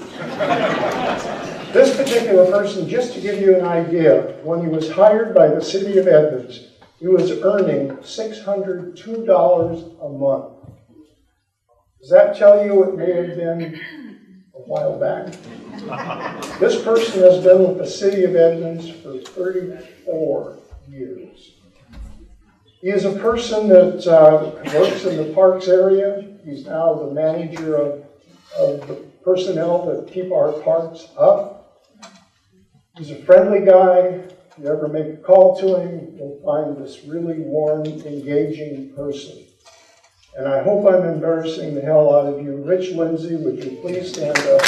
This particular person, just to give you an idea, when he was hired by the City of Edmonds, he was earning $602 a month. Does that tell you it may have been a while back? This person has been with the City of Edmonds for 34 years. He is a person that works in the parks area. He's now the manager of the personnel that keep our parks up. He's a friendly guy. If you ever make a call to him, you'll find this really warm, engaging person. And I hope I'm embarrassing the hell out of you. Rich Lindsay, would you please stand up?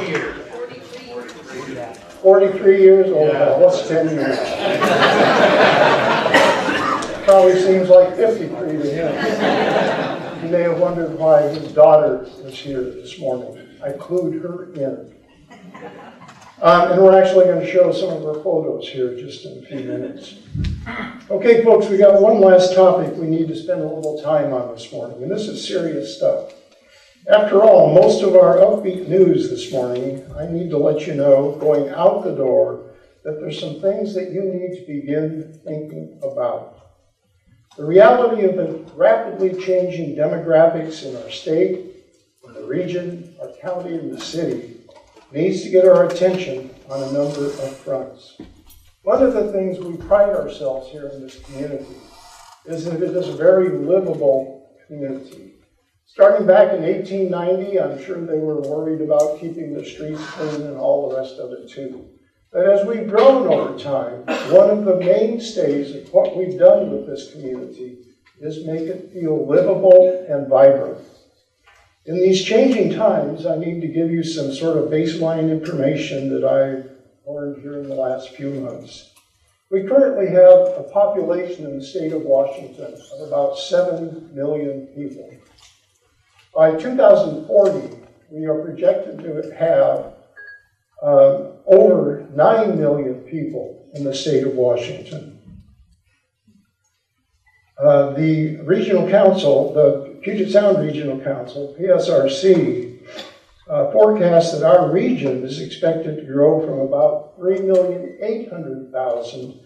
Years. 43 years old. Yeah. What's 10 years? Probably seems like 53 to him. You may have wondered why his daughter was here this morning. I clued her in. And we're actually going to show some of her photos here just in a few minutes. Okay, folks, we got one last topic we need to spend a little time on this morning, and this is serious stuff. After all, most of our upbeat news this morning, I need to let you know, going out the door, that there's some things that you need to begin thinking about. The reality of the rapidly changing demographics in our state, in the region, our county, and the city needs to get our attention on a number of fronts. One of the things we pride ourselves here in this community is that it is a very livable community. Starting back in 1890, I'm sure they were worried about keeping the streets clean and all the rest of it too. But as we've grown over time, one of the mainstays of what we've done with this community is make it feel livable and vibrant. In these changing times, I need to give you some sort of baseline information that I've learned here in the last few months. We currently have a population in the state of Washington of about 7 million people. By 2040, we are projected to have over 9 million people in the state of Washington. The regional council, the Puget Sound Regional Council, PSRC, forecasts that our region is expected to grow from about 3,800,000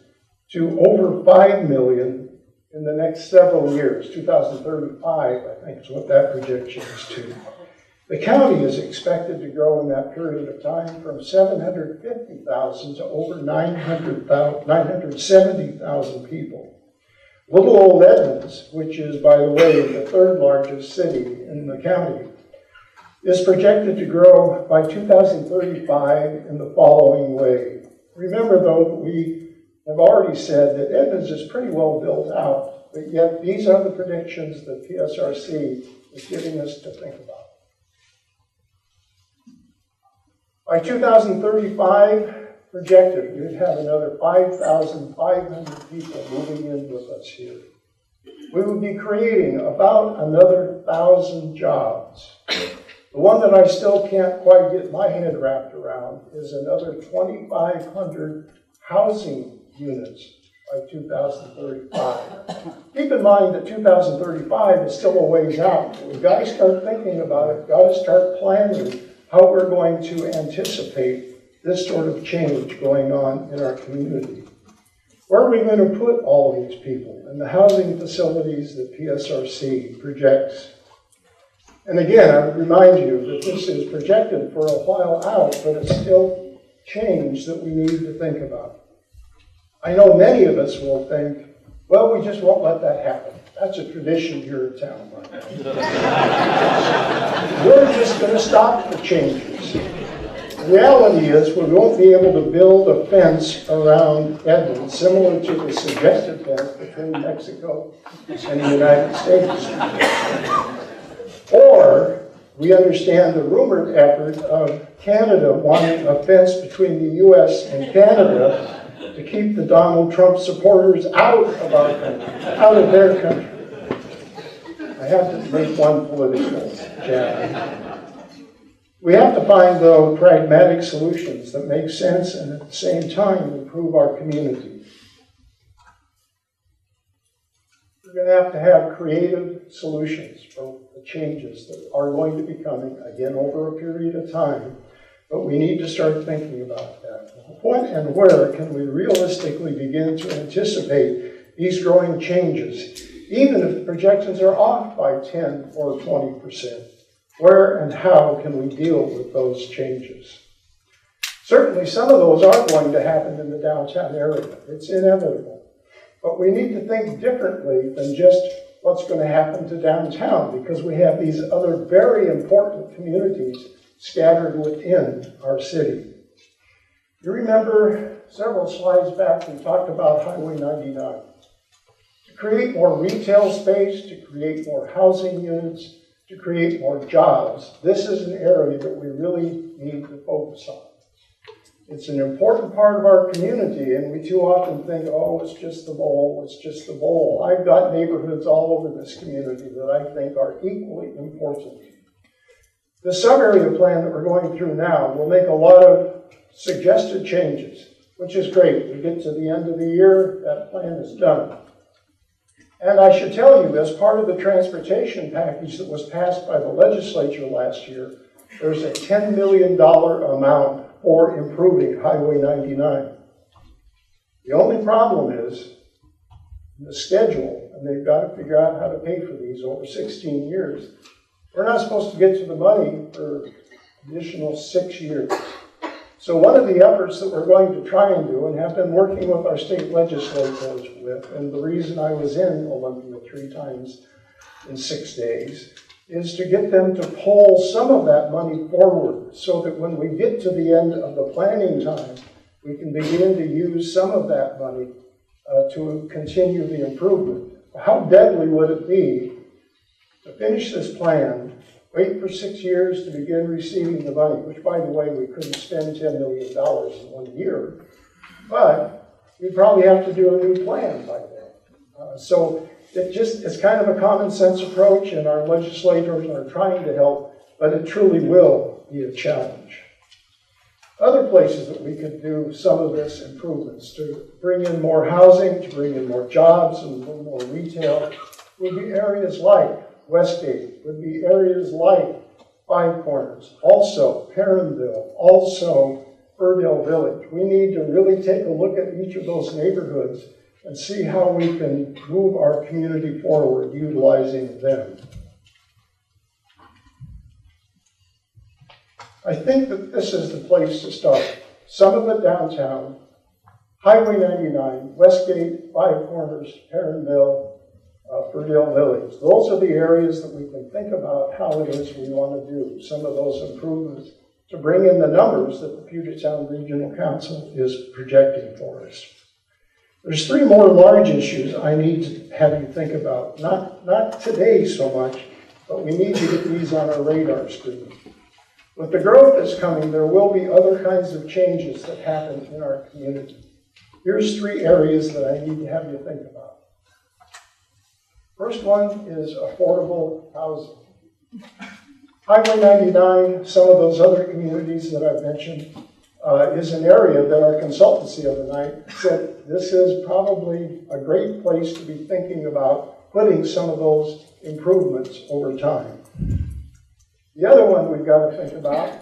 to over 5 million in the next several years. 2035, I think, is what that projection is to. The county is expected to grow in that period of time from 750,000 to over 970,000 people. Little old Edmonds, which is, by the way, the third largest city in the county, is projected to grow by 2035 in the following way. Remember, though, we have already said that Edmonds is pretty well built out, but yet these are the predictions that PSRC is giving us to think about. By 2035, projected, we'd have another 5,500 people moving in with us here. We would be creating about another 1,000 jobs. The one that I still can't quite get my head wrapped around is another 2,500 housing units by 2035. Keep in mind that 2035 is still a ways out. We've got to start thinking about it, got to start planning how we're going to anticipate this sort of change going on in our community. Where are we going to put all of these people in the housing facilities that PSRC projects? And again, I would remind you that this is projected for a while out, but it's still change that we need to think about. I know many of us will think, well, we just won't let that happen. That's a tradition here in town right now. We're just going to stop the changes. The reality is we won't be able to build a fence around Edmonds similar to the suggested fence between Mexico and the United States. Or we understand the rumored effort of Canada wanting a fence between the U.S. and Canada to keep the Donald Trump supporters out of our country, out of their country. I have to make one political jab. We have to find, though, pragmatic solutions that make sense and at the same time improve our community. We're going to have creative solutions for the changes that are going to be coming, again, over a period of time. But we need to start thinking about that. When and where can we realistically begin to anticipate these growing changes, even if the projections are off by 10 or 20%? Where and how can we deal with those changes? Certainly, some of those are going to happen in the downtown area. It's inevitable. But we need to think differently than just what's going to happen to downtown, because we have these other very important communities scattered within our city. You remember several slides back we talked about Highway 99. To create more retail space, to create more housing units, to create more jobs, this is an area that we really need to focus on. It's an important part of our community, and we too often think, oh, it's just the bowl, it's just the bowl. I've got neighborhoods all over this community that I think are equally important. The sub-area plan that we're going through now will make a lot of suggested changes, which is great. We get to the end of the year, that plan is done. And I should tell you, as part of the transportation package that was passed by the legislature last year, there's a $10 million amount for improving Highway 99. The only problem is the schedule, and they've got to figure out how to pay for these over 16 years. We're not supposed to get to the money for additional 6 years. So one of the efforts that we're going to try and do, and have been working with our state legislators with, and the reason I was in Olympia 3 times in 6 days, is to get them to pull some of that money forward so that when we get to the end of the planning time, we can begin to use some of that money to continue the improvement. How deadly would it be to finish this plan, wait for 6 years to begin receiving the money, which, by the way, we couldn't spend $10 million in 1 year, but we'd probably have to do a new plan by then. So it's kind of a common sense approach, and our legislators are trying to help, but it truly will be a challenge. Other places that we could do some of this improvements to bring in more housing, to bring in more jobs and more retail would be areas like Westgate, would be areas like Five Corners, also Perrinville, also Furdale Village. We need to really take a look at each of those neighborhoods and see how we can move our community forward utilizing them. I think that this is the place to start. Some of it downtown, Highway 99, Westgate, Five Corners, Perrinville, Furdale Village. Those are the areas that we can think about how it is we want to do some of those improvements to bring in the numbers that the Puget Sound Regional Council is projecting for us. There's 3 more large issues I need to have you think about. Not today so much, but we need to get these on our radar screen. With the growth that's coming, there will be other kinds of changes that happen in our community. Here's 3 areas that I need to have you think about. First one is affordable housing. Highway 99, some of those other communities that I've mentioned, is an area that our consultancy overnight said this is probably a great place to be thinking about putting some of those improvements over time. The other one we've got to think about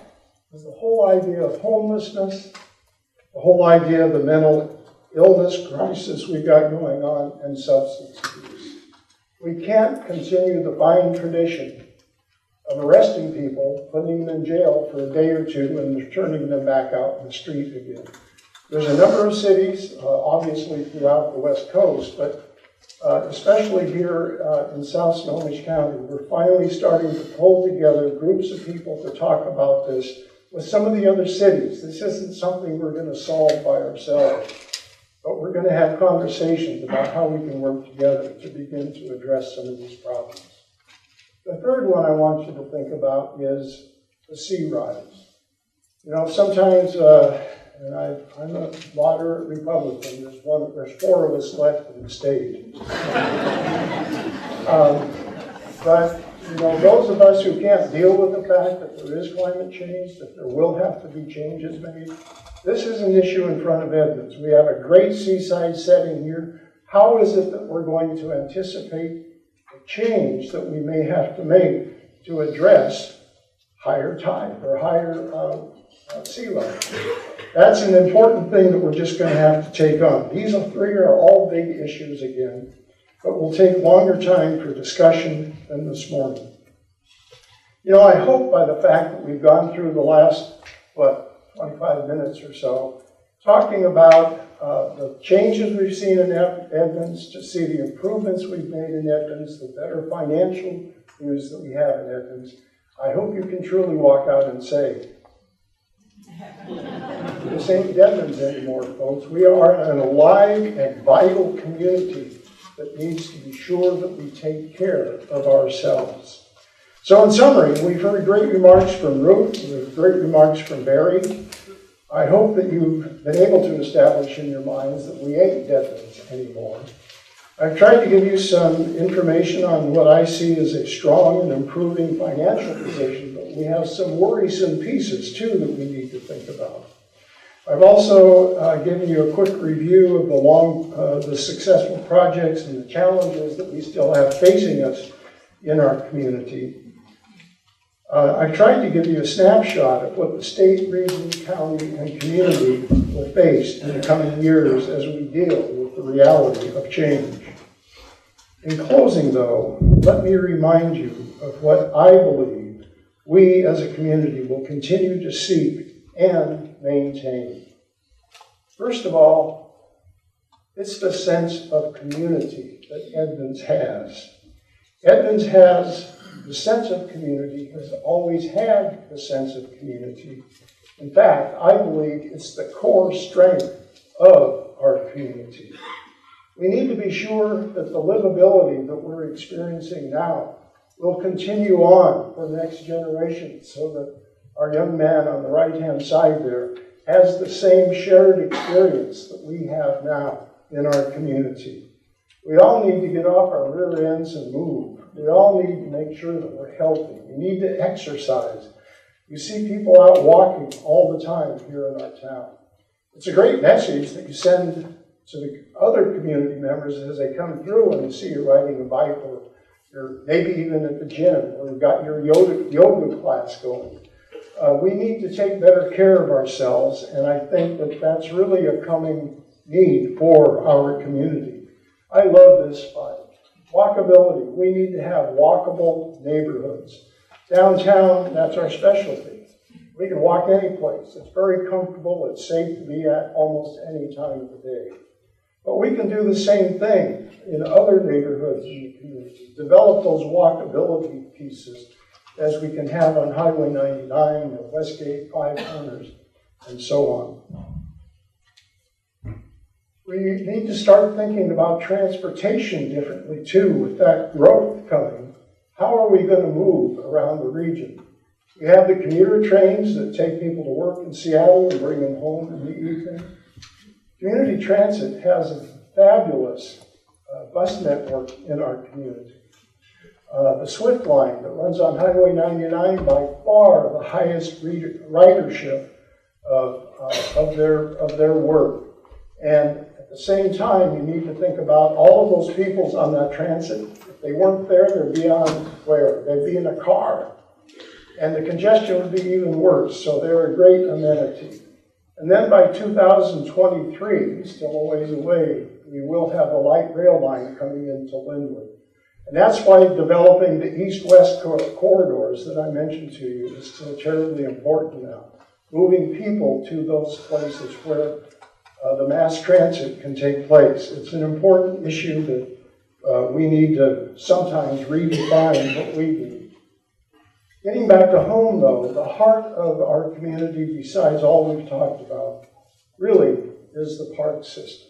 is the whole idea of homelessness, the whole idea of the mental illness crisis we've got going on, and substance abuse. We can't continue the fine tradition of arresting people, putting them in jail for a day or 2, and returning them back out in the street again. There's a number of cities, obviously throughout the West Coast, but especially here in South Snohomish County, we're finally starting to pull together groups of people to talk about this with some of the other cities. This isn't something we're going to solve by ourselves, but we're going to have conversations about how we can work together to begin to address some of these problems. The third one I want you to think about is the sea rise. You know, sometimes, and I'm a moderate Republican, there's 4 of us left in the state. But, you know, those of us who can't deal with the fact that there is climate change, that there will have to be changes made, this is an issue in front of Edmonds. We have a great seaside setting here. How is it that we're going to anticipate the change that we may have to make to address higher tide or higher sea level? That's an important thing that we're just going to have to take on. These 3 are all big issues again, but will take longer time for discussion than this morning. You know, I hope by the fact that we've gone through the last, 25 minutes or so, talking about the changes we've seen in Edmonds, to see the improvements we've made in Edmonds, the better financial news that we have in Edmonds, I hope you can truly walk out and say, this ain't Edmonds anymore, folks. We are an alive and vital community that needs to be sure that we take care of ourselves. So in summary, we've heard great remarks from Ruth, we've heard great remarks from Barry. I hope that you've been able to establish in your minds that we ain't Edmonds anymore. I've tried to give you some information on what I see as a strong and improving financial position, but we have some worrisome pieces too that we need to think about. I've also given you a quick review of the successful projects and the challenges that we still have facing us in our community. I've tried to give you a snapshot of what the state, region, county, and community will face in the coming years as we deal with the reality of change. In closing, though, let me remind you of what I believe we as a community will continue to seek and maintain. First of all, it's the sense of community that Edmonds has. Edmonds has the sense of community, has always had the sense of community. In fact, I believe it's the core strength of our community. We need to be sure that the livability that we're experiencing now will continue on for the next generation so that our young man on the right-hand side there has the same shared experience that we have now in our community. We all need to get off our rear ends and move. We all need to make sure that we're healthy. We need to exercise. You see people out walking all the time here in our town. It's a great message that you send to the other community members as they come through and they see you riding a bike, or you're maybe even at the gym, or you've got your yoga class going. We need to take better care of ourselves, and I think that that's really a coming need for our community. I love this slide. Walkability. We need to have walkable neighborhoods. Downtown, that's our specialty. We can walk any place. It's very comfortable. It's safe to be at almost any time of the day. But we can do the same thing in other neighborhoods in the community. Develop those walkability pieces as we can have on Highway 99, the Westgate, Five Corners, and so on. We need to start thinking about transportation differently too with that growth coming. How are we going to move around the region? We have the commuter trains that take people to work in Seattle and bring them home in the evening. Community transit has a fabulous bus network in our community. The Swift line that runs on Highway 99, by far the highest ridership of their work. And at the same time, you need to think about all of those people on that transit. If they weren't there, they'd be on where? They'd be in a car. And the congestion would be even worse, so they're a great amenity. And then by 2023, still a ways away, we will have a light rail line coming into Linwood. And that's why developing the east-west corridors that I mentioned to you is so terribly important now. Moving people to those places where the mass transit can take place. It's an important issue that we need to sometimes redefine what we do. Getting back to home, though, the heart of our community, besides all we've talked about, really is the park system.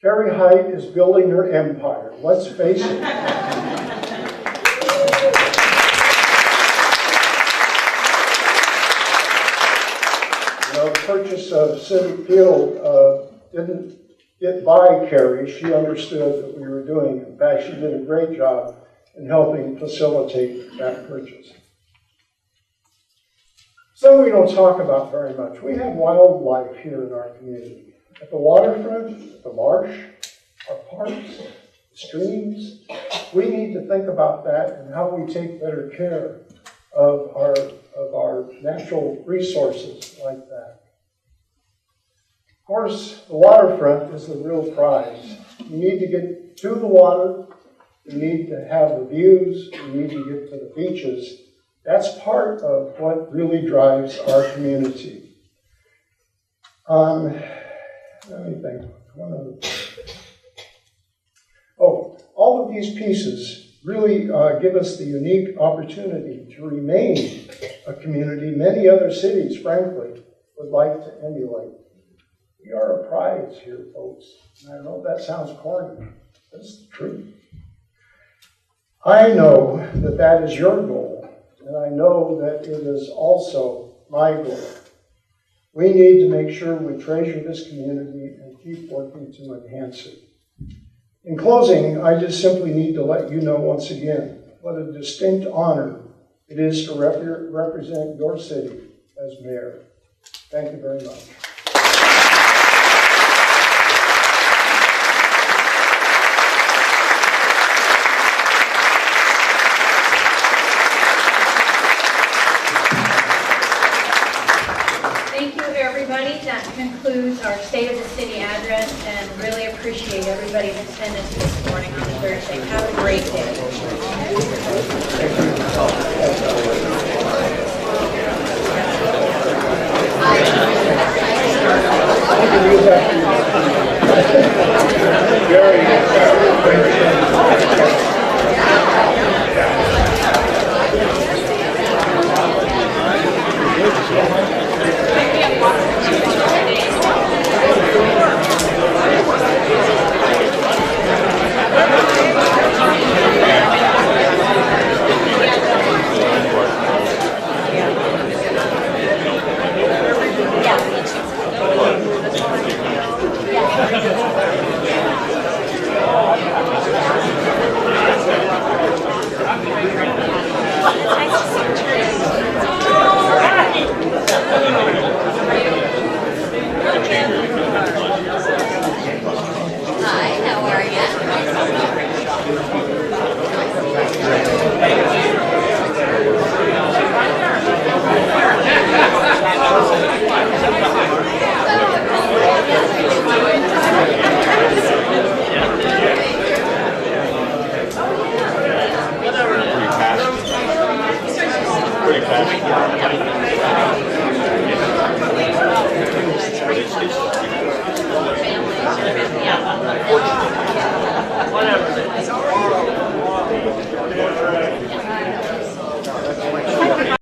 Carrie Height is building her empire. Let's face it. The purchase of Civic Field didn't get by Carrie. She understood what we were doing. In fact, she did a great job in helping facilitate that purchase. Some we don't talk about very much. We have wildlife here in our community. At the waterfront, the marsh, our parks, streams. We need to think about that and how we take better care of our natural resources like that. Of course, the waterfront is the real prize. You need to get to the water. You need to have the views. You need to get to the beaches. That's part of what really drives our community. Let me think. All of these pieces really give us the unique opportunity to remain a community many other cities, frankly, would like to emulate. We are a prize here, folks. And I know that sounds corny, but it's the truth. I know that that is your goal, and I know that it is also my goal. We need to make sure we treasure this community and keep working to enhance it. In closing, I just simply need to let you know once again what a distinct honor it is to represent your city as mayor. Thank you very much. Thank you, everybody. That concludes our State of the City address. and really appreciate everybody's attendance this morning on the Thursday. Have a great day. Hi, how are Whatever.